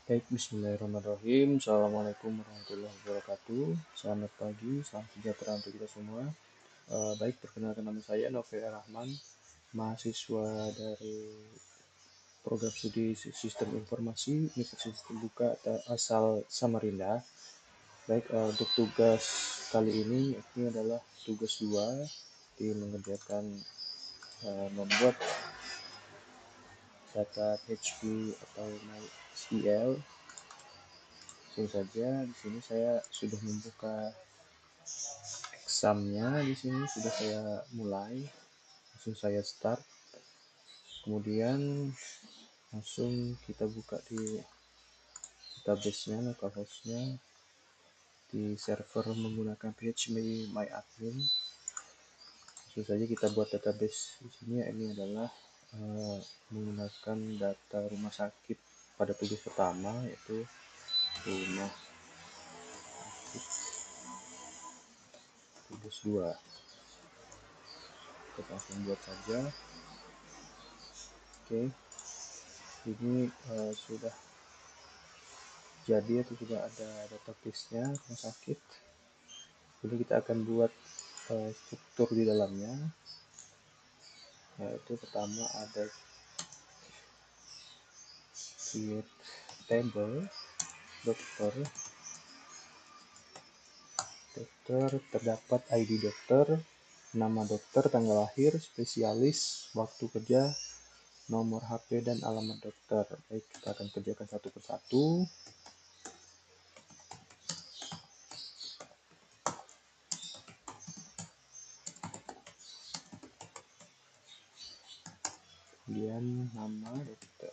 Baik, bismillahirrahmanirrahim. Assalamualaikum warahmatullahi wabarakatuh. Selamat pagi, salam sejahtera untuk kita semua. Baik, perkenalkan nama saya Novel Rahman, mahasiswa dari program studi Sistem Informasi Universitas Terbuka asal Samarinda. Baik, untuk tugas kali ini adalah tugas 2 di mengerjakan membuat data PHP atau MySQL. Langsung saja, di sini saya sudah membuka examnya. Di sini sudah saya mulai, langsung saya start. Kemudian langsung kita buka di database-nya, localhost-nya di server menggunakan PHP MyAdmin. Langsung saja kita buat database. Di sini ini adalah menggunakan data rumah sakit pada tugas pertama, yaitu rumah sakit tugas 2. Kita langsung buat saja. Oke, ini sudah jadi atau sudah ada database-nya rumah sakit. Jadi kita akan buat struktur di dalamnya, yaitu pertama ada create table dokter. Terdapat ID dokter, nama dokter, tanggal lahir, spesialis, waktu kerja, nomor HP, dan alamat dokter. Baik, kita akan kerjakan satu persatu. Kemudian nama dokter,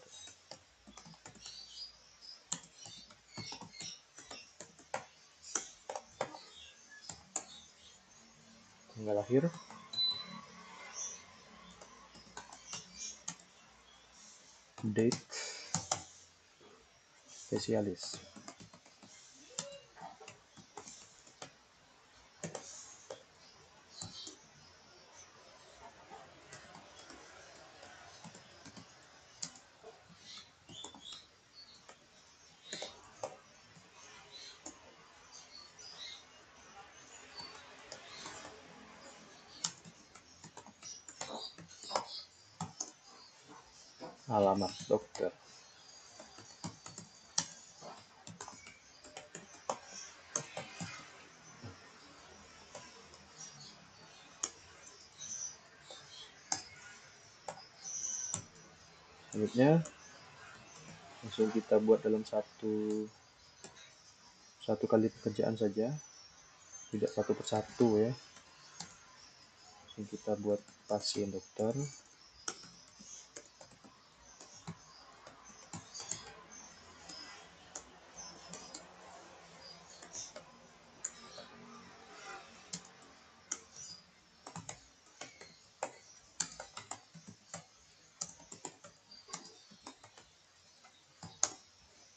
tanggal lahir, date, spesialis. Alamat dokter. Selanjutnya langsung kita buat dalam satu kali pekerjaan saja, tidak satu persatu ya. Langsung kita buat pasien dokter.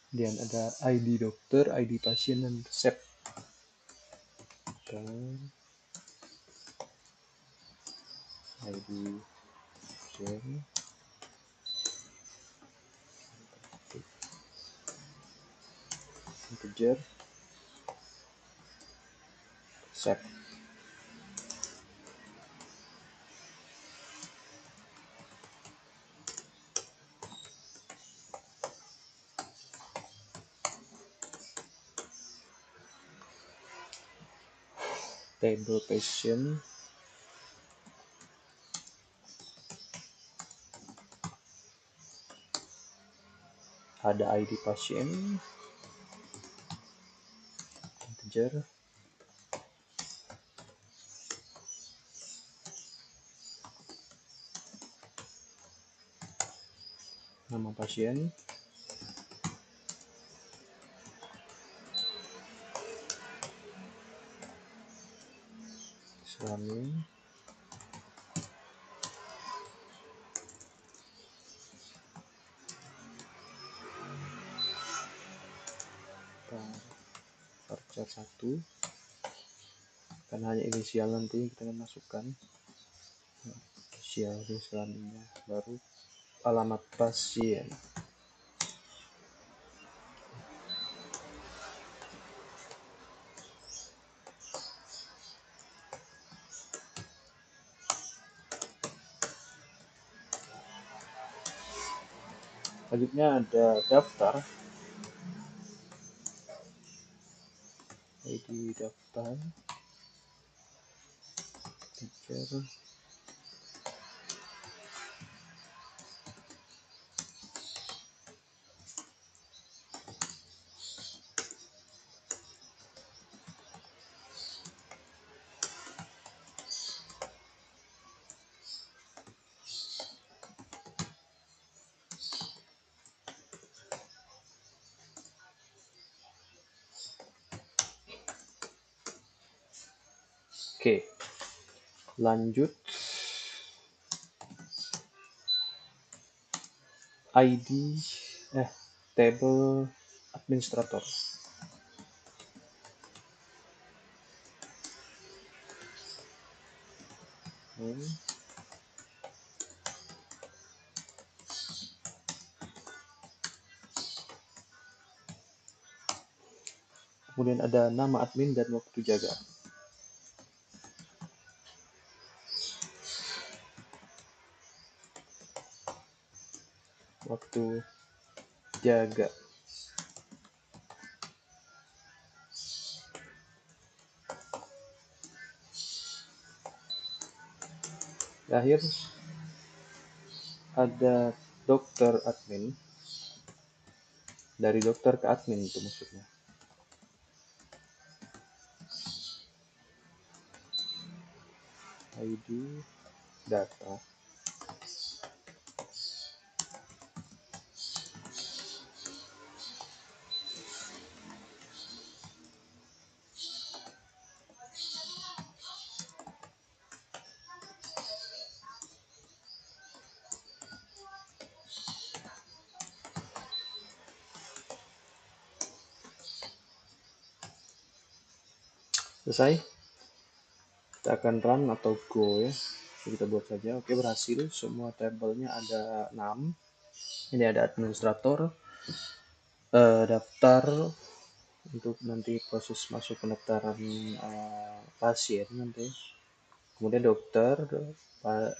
Kemudian ada ID dokter, ID pasien, dan resep. ID pasien, integer, resep. Table patient, ada ID pasien, integer, nama pasien, suami, varchar 1, kan hanya inisial, nanti kita masukkan inisial selanjutnya, baru alamat pasien. Selanjutnya ada daftar, ID daftar, teacher, oke. Lanjut, ID table administrator. Kemudian ada nama admin dan waktu jaga. Waktu jaga. Terakhir ada dokter admin. Dari dokter ke admin itu maksudnya. ID data. Selesai. Kita akan run atau go ya. Kita buat saja. Oke, berhasil. Semua tabelnya ada 6. Ini ada administrator, daftar untuk nanti proses masuk pendaftaran pasien nanti. Kemudian dokter,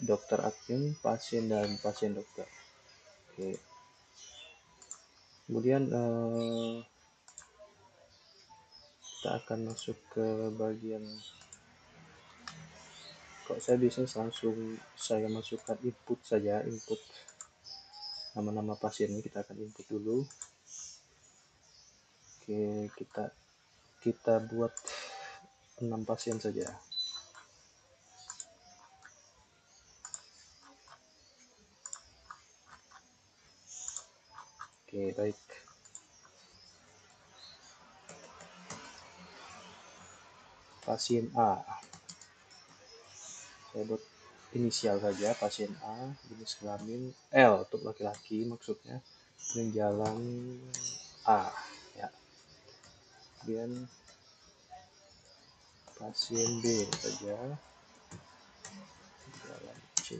dokter admin, pasien dan pasien dokter. Oke. Kemudian kita akan masuk ke bagian, kok saya biasanya langsung saya masukkan input saja, input nama-nama pasiennya kita akan input dulu. Oke, kita buat 6 pasien saja. Oke, baik. Pasien A. Saya buat inisial saja, pasien A, jenis kelamin L untuk laki-laki maksudnya, dan jalan A ya. Kemudian pasien B saja, jalan C.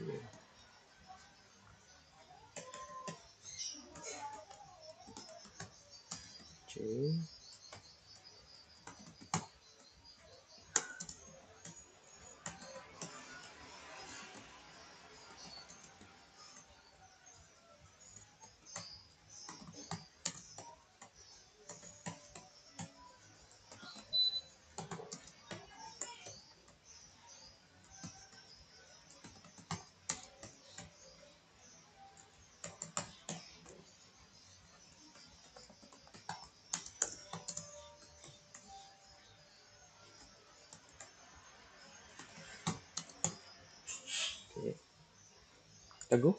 C. Oke. Kita go.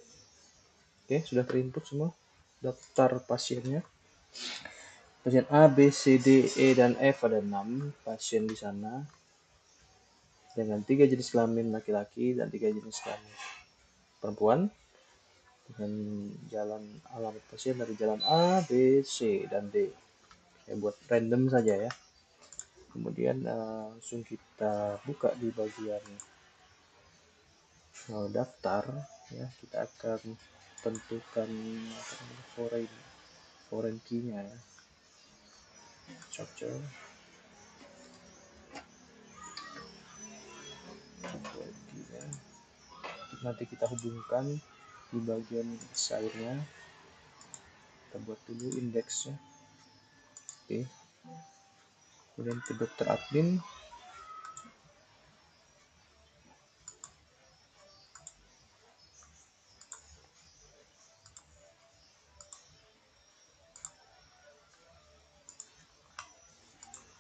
Oke, sudah terinput semua daftar pasiennya. Pasien A, B, C, D, E, dan F ada 6 pasien di sana dengan 3 jenis kelamin laki-laki dan 3 jenis kelamin perempuan, dengan jalan alamat pasien dari jalan A, B, C, dan D. Saya buat random saja ya. Kemudian langsung kita buka di bagian daftar ya. Kita akan tentukan foreign key-nya ya. Structure key-nya. Nanti kita hubungkan di bagian assignnya. kita buat dulu indeksnya. Oke, kemudian ke dokter admin.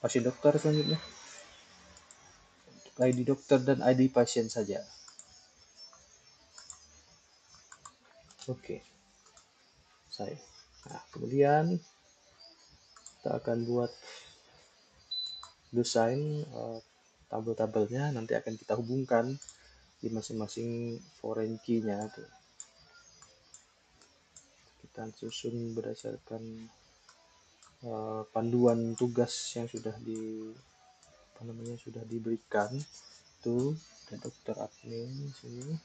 Pasien dokter selanjutnya, ID dokter dan ID pasien saja. Oke, saya. Nah, kemudian kita akan buat desain tabel-tabelnya, nanti akan kita hubungkan di masing-masing foreign key-nya tuh. Kita susun berdasarkan panduan tugas yang sudah diberikan tuh dan dokter admin sini.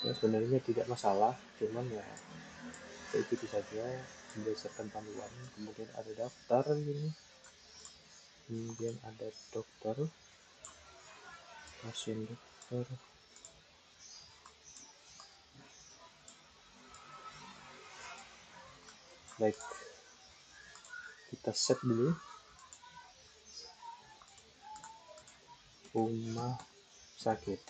Ya, sebenarnya tidak masalah, cuman ya ikuti saja berdasarkan panduan. Kemudian ada daftar ini, kemudian ada dokter, pasien dokter. Baik, kita set dulu rumah sakit.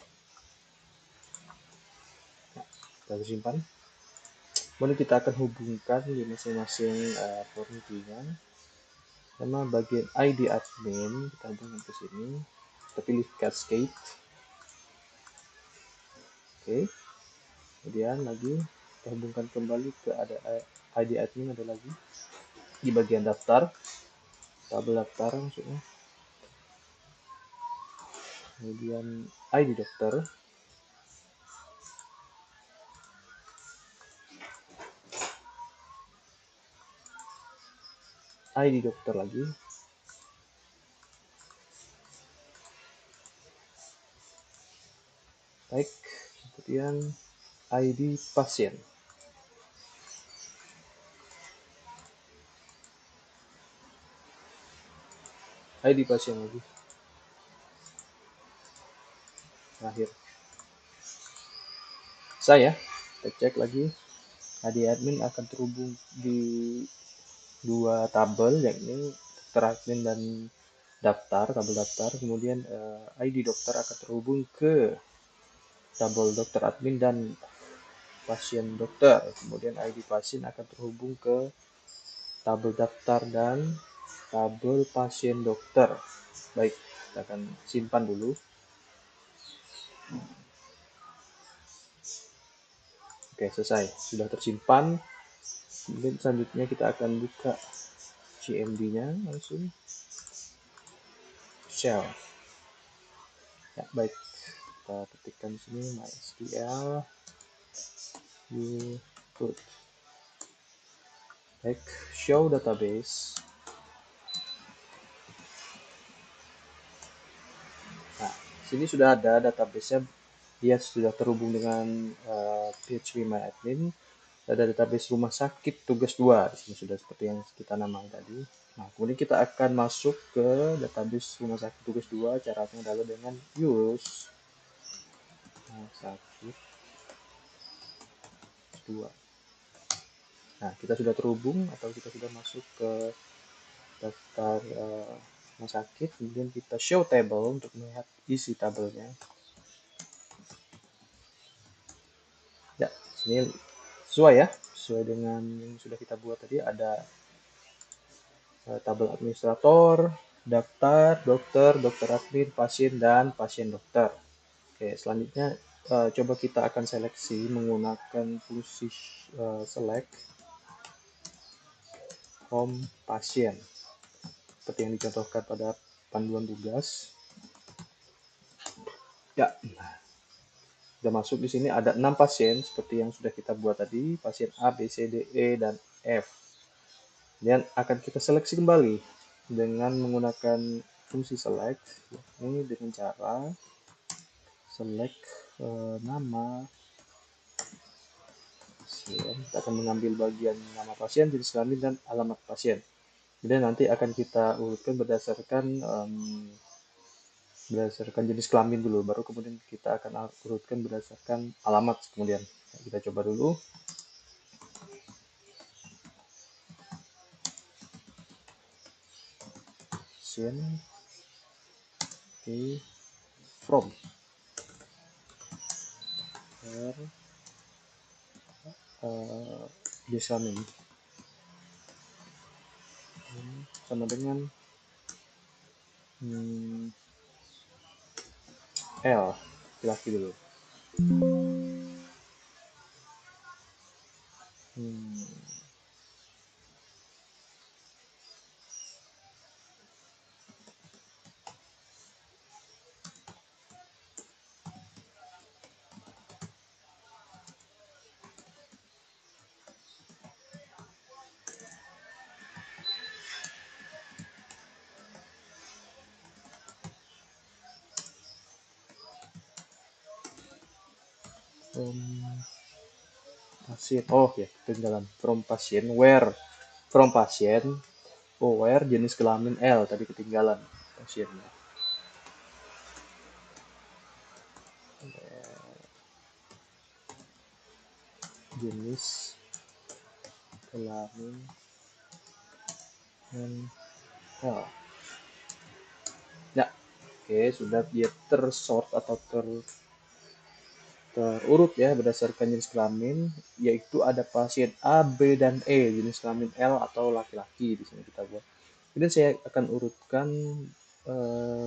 Nah, kita simpan. Kemudian kita akan hubungkan di masing-masing form key-nya. Sama bagian ID admin kita hubungkan ke sini. Kita pilih cascade. Oke. Kemudian lagi kita hubungkan kembali ke ada ID admin, ada lagi di bagian daftar, tabel daftar maksudnya. Kemudian ID dokter, ID dokter lagi, baik. Kemudian ID pasien, ID pasien lagi, terakhir saya. Kita cek lagi, ID admin akan terhubung di dua tabel, yakni dokter admin dan daftar, tabel daftar. Kemudian ID dokter akan terhubung ke tabel dokter admin dan pasien dokter. Kemudian ID pasien akan terhubung ke tabel daftar dan tabel pasien dokter. Baik, kita akan simpan dulu. Oke, selesai, sudah tersimpan. Kemudian selanjutnya kita akan buka CMD-nya langsung. Shell. Ya, baik. Kita ketikkan sini MySQL put. Baik, show database. Nah, sini sudah ada database-nya. Dia sudah terhubung dengan PHP MyAdmin. Ada database rumah sakit tugas 2. Di sini sudah seperti yang kita namakan tadi. Nah, kemudian kita akan masuk ke database rumah sakit tugas 2. Caranya adalah dengan use rumah sakit 2. Nah, kita sudah terhubung atau kita sudah masuk ke daftar rumah sakit. Kemudian kita show table untuk melihat isi tabelnya. Ya, sini sesuai ya, sesuai dengan yang sudah kita buat tadi. Ada tabel administrator, daftar, dokter, dokter admin, pasien, dan pasien dokter. Oke, selanjutnya coba kita akan seleksi menggunakan fungsi select home pasien seperti yang dicontohkan pada panduan tugas. Ya, sudah masuk di sini ada 6 pasien seperti yang sudah kita buat tadi, pasien A, B, C, D, E, dan F. Dan akan kita seleksi kembali dengan menggunakan fungsi select, ini dengan cara select nama pasien. Kita akan mengambil bagian nama pasien, jenis kelamin, dan alamat pasien. Kemudian nanti akan kita urutkan berdasarkan jenis kelamin dulu, baru kemudian kita akan urutkan berdasarkan alamat kemudian. Kita coba dulu. pasien. Oke, from where jenis kelamin sama dengan L, laki dulu. Pasien, oh ya ketinggalan, from pasien where, from pasien where jenis kelamin L, tadi ketinggalan pasiennya. Jenis kelamin L. Ya, oke, sudah dia tersort atau terurut ya berdasarkan jenis kelamin, yaitu ada pasien A, B, dan E, jenis kelamin L atau laki-laki di sini kita buat. Kemudian saya akan urutkan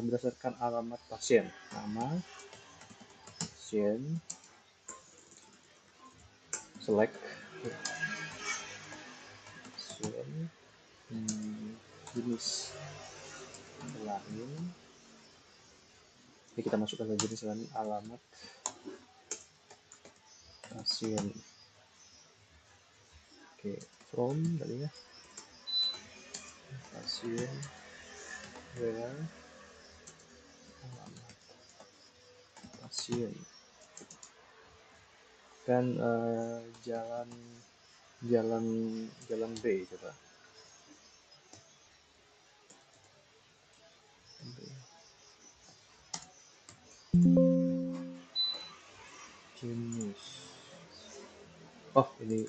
berdasarkan alamat pasien, nama, pasien, select, pasien, jenis kelamin. Ini kita masukkan ke jenis kelamin, alamat pasien. Oke, from tadi ya, pasien where alamat pasien, dan jalan B coba. Jenis, oh ini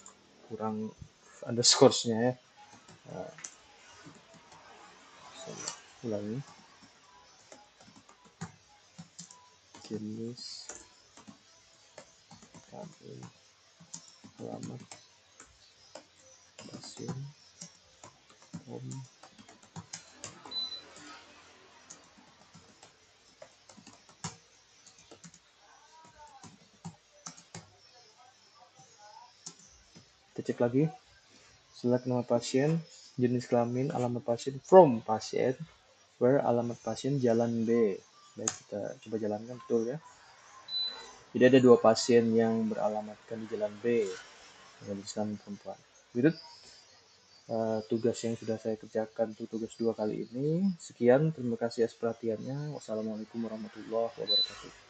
kurang underscore-nya ya. Ulangi, jenis kelamin alamat pasien kita cek lagi, select nama pasien, jenis kelamin, alamat pasien, from pasien where alamat pasien, jalan B. Baik, kita coba jalankan, betul ya. Jadi ada 2 pasien yang beralamatkan di jalan B dengan jenis kelamin perempuan. Berikut tugas yang sudah saya kerjakan untuk tugas 2 kali ini. Sekian, terima kasih atas perhatiannya. Wassalamualaikum warahmatullahi wabarakatuh.